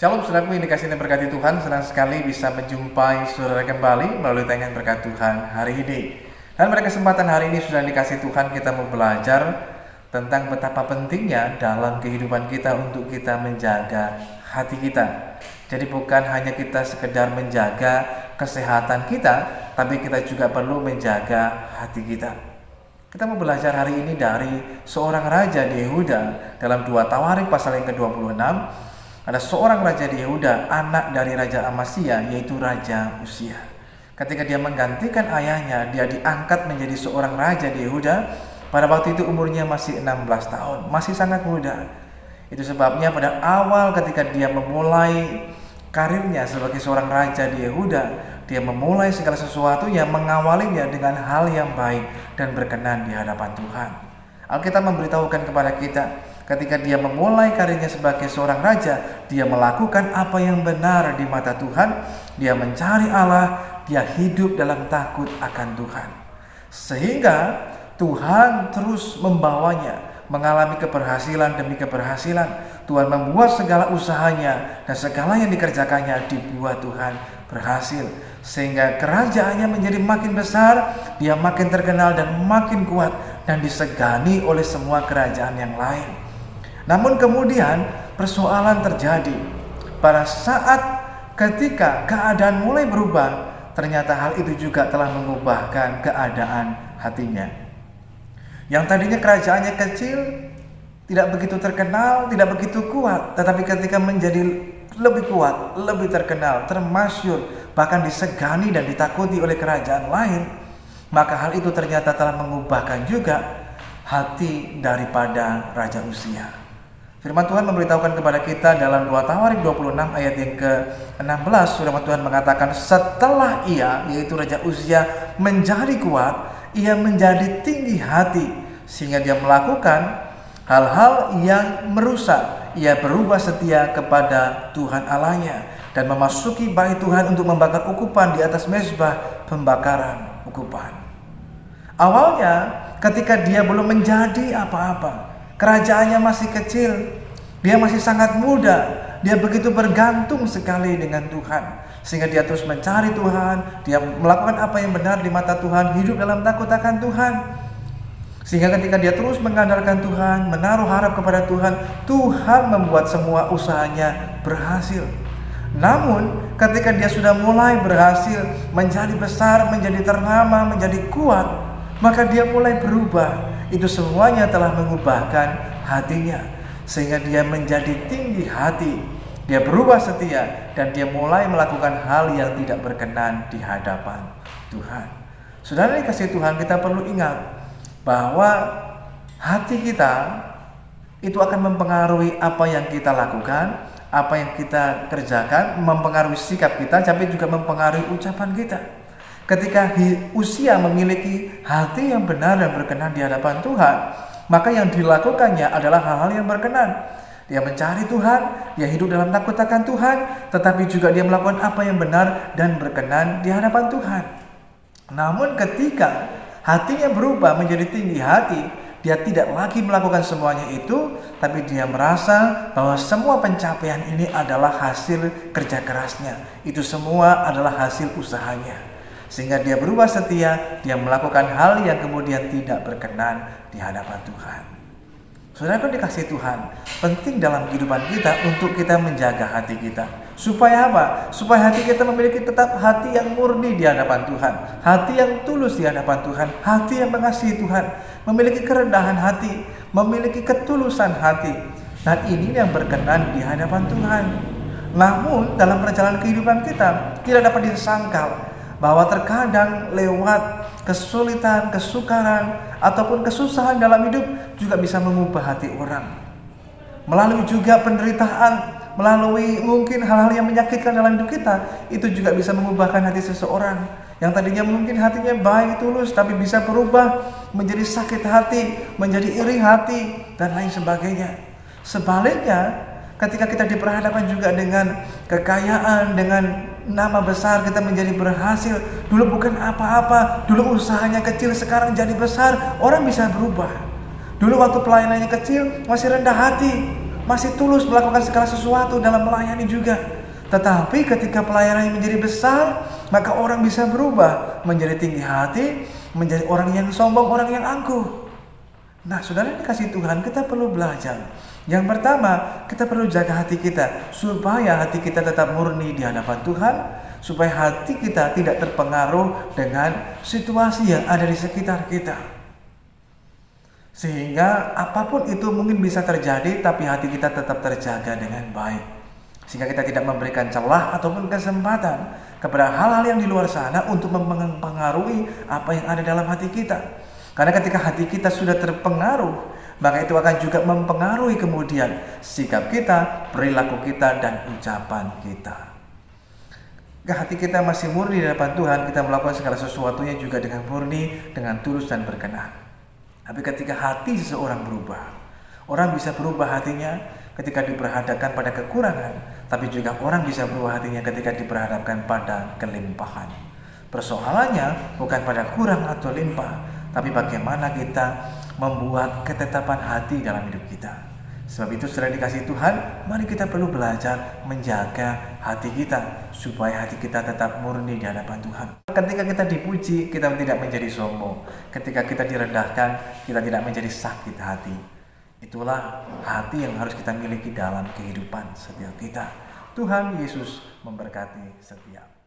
Shalom saudaraku yang dikasihi dan berkati Tuhan, senang sekali bisa menjumpai saudara kembali melalui tayangan berkat Tuhan hari ini. Dan pada kesempatan hari ini sudah dikasih Tuhan, kita mau belajar tentang betapa pentingnya dalam kehidupan kita untuk kita menjaga hati kita. Jadi bukan hanya kita sekedar menjaga kesehatan kita, tapi kita juga perlu menjaga hati kita. Kita mau belajar hari ini dari seorang raja di Yehuda dalam 2 Tawarik pasal yang ke-26. Ada seorang raja di Yehuda, anak dari Raja Amasya, yaitu Raja Uzia. Ketika dia menggantikan ayahnya, dia diangkat menjadi seorang raja di Yehuda. Pada waktu itu umurnya masih 16 tahun, masih sangat muda. Itu sebabnya pada awal ketika dia memulai karirnya sebagai seorang raja di Yehuda, dia memulai segala sesuatu yang mengawalinya dengan hal yang baik dan berkenan di hadapan Tuhan. Alkitab memberitahukan kepada kita, ketika dia memulai karirnya sebagai seorang raja, dia melakukan apa yang benar di mata Tuhan, dia mencari Allah, dia hidup dalam takut akan Tuhan. Sehingga Tuhan terus membawanya mengalami keberhasilan demi keberhasilan. Tuhan membuat segala usahanya dan segala yang dikerjakannya dibuat Tuhan berhasil. Sehingga kerajaannya menjadi makin besar, dia makin terkenal dan makin kuat dan disegani oleh semua kerajaan yang lain. Namun kemudian persoalan terjadi pada saat ketika keadaan mulai berubah. Ternyata hal itu juga telah mengubahkan keadaan hatinya. Yang tadinya kerajaannya kecil, tidak begitu terkenal, tidak begitu kuat, tetapi ketika menjadi lebih kuat, lebih terkenal, termasyhur, bahkan disegani dan ditakuti oleh kerajaan lain, maka hal itu ternyata telah mengubahkan juga hati daripada Raja Uzia. Firman Tuhan memberitahukan kepada kita dalam 2 Tawarik 26 ayat yang ke-16. Firman Tuhan mengatakan, setelah ia, yaitu Raja Uzia, menjadi kuat, ia menjadi tinggi hati, sehingga dia melakukan hal-hal yang merusak. Ia berubah setia kepada Tuhan Allahnya dan memasuki bait Tuhan untuk membakar ukupan di atas mezbah pembakaran ukupan. Awalnya ketika dia belum menjadi apa-apa, kerajaannya masih kecil, dia masih sangat muda, dia begitu bergantung sekali dengan Tuhan, sehingga dia terus mencari Tuhan, dia melakukan apa yang benar di mata Tuhan, hidup dalam takut akan Tuhan. Sehingga ketika dia terus mengandalkan Tuhan, menaruh harap kepada Tuhan, Tuhan membuat semua usahanya berhasil. Namun ketika dia sudah mulai berhasil, menjadi besar, menjadi ternama, menjadi kuat, maka dia mulai berubah. Itu semuanya telah mengubahkan hatinya, sehingga dia menjadi tinggi hati, dia berubah setia, dan dia mulai melakukan hal yang tidak berkenan di hadapan Tuhan. Saudara dikasihi Tuhan, kita perlu ingat bahwa hati kita itu akan mempengaruhi apa yang kita lakukan, apa yang kita kerjakan, mempengaruhi sikap kita, tapi juga mempengaruhi ucapan kita. Ketika Uzia memiliki hati yang benar dan berkenan di hadapan Tuhan, maka yang dilakukannya adalah hal-hal yang berkenan. Dia mencari Tuhan, dia hidup dalam takut akan Tuhan, tetapi juga dia melakukan apa yang benar dan berkenan di hadapan Tuhan. Namun ketika hatinya berubah menjadi tinggi hati, dia tidak lagi melakukan semuanya itu, tapi dia merasa bahwa semua pencapaian ini adalah hasil kerja kerasnya. Itu semua adalah hasil usahanya. Sehingga dia berubah setia, dia melakukan hal yang kemudian tidak berkenan di hadapan Tuhan. Saudara dikasihi Tuhan, penting dalam kehidupan kita untuk kita menjaga hati kita. Supaya apa? Supaya hati kita memiliki tetap hati yang murni di hadapan Tuhan, hati yang tulus di hadapan Tuhan, hati yang mengasihi Tuhan, memiliki kerendahan hati, memiliki ketulusan hati. Dan ini yang berkenan di hadapan Tuhan. Namun dalam perjalanan kehidupan kita tidak dapat disangkal bahwa terkadang lewat kesulitan, kesukaran, ataupun kesusahan dalam hidup juga bisa mengubah hati orang. Melalui juga penderitaan, melalui mungkin hal-hal yang menyakitkan dalam hidup kita, itu juga bisa mengubahkan hati seseorang. Yang tadinya mungkin hatinya baik, tulus, tapi bisa berubah menjadi sakit hati, menjadi iri hati, dan lain sebagainya. Sebaliknya, ketika kita diperhadapkan juga dengan kekayaan, dengan nama besar, kita menjadi berhasil. Dulu bukan apa-apa, dulu usahanya kecil, sekarang jadi besar, orang bisa berubah. Dulu waktu pelayanannya kecil, masih rendah hati, masih tulus melakukan segala sesuatu dalam melayani juga. Tetapi ketika pelayanannya menjadi besar, maka orang bisa berubah menjadi tinggi hati, menjadi orang yang sombong, orang yang angkuh. Nah, saudara dikasih Tuhan, kita perlu belajar. Yang pertama, kita perlu jaga hati kita supaya hati kita tetap murni di hadapan Tuhan, supaya hati kita tidak terpengaruh dengan situasi yang ada di sekitar kita. Sehingga apapun itu mungkin bisa terjadi, tapi hati kita tetap terjaga dengan baik. Sehingga kita tidak memberikan celah ataupun kesempatan kepada hal-hal yang di luar sana untuk mempengaruhi apa yang ada dalam hati kita. Karena ketika hati kita sudah terpengaruh, maka itu akan juga mempengaruhi kemudian sikap kita, perilaku kita, dan ucapan kita. Jika hati kita masih murni di hadapan Tuhan, kita melakukan segala sesuatunya juga dengan murni, dengan tulus dan berkenan. Tapi ketika hati seseorang berubah, orang bisa berubah hatinya ketika diperhadapkan pada kekurangan, tapi juga orang bisa berubah hatinya ketika diperhadapkan pada kelimpahan. Persoalannya bukan pada kurang atau limpah, tapi bagaimana kita membuat ketetapan hati dalam hidup kita. Sebab itu, setelah dikasih Tuhan, mari kita perlu belajar menjaga hati kita supaya hati kita tetap murni di hadapan Tuhan. Ketika kita dipuji, kita tidak menjadi sombong. Ketika kita direndahkan, kita tidak menjadi sakit hati. Itulah hati yang harus kita miliki dalam kehidupan setiap kita. Tuhan Yesus memberkati setiap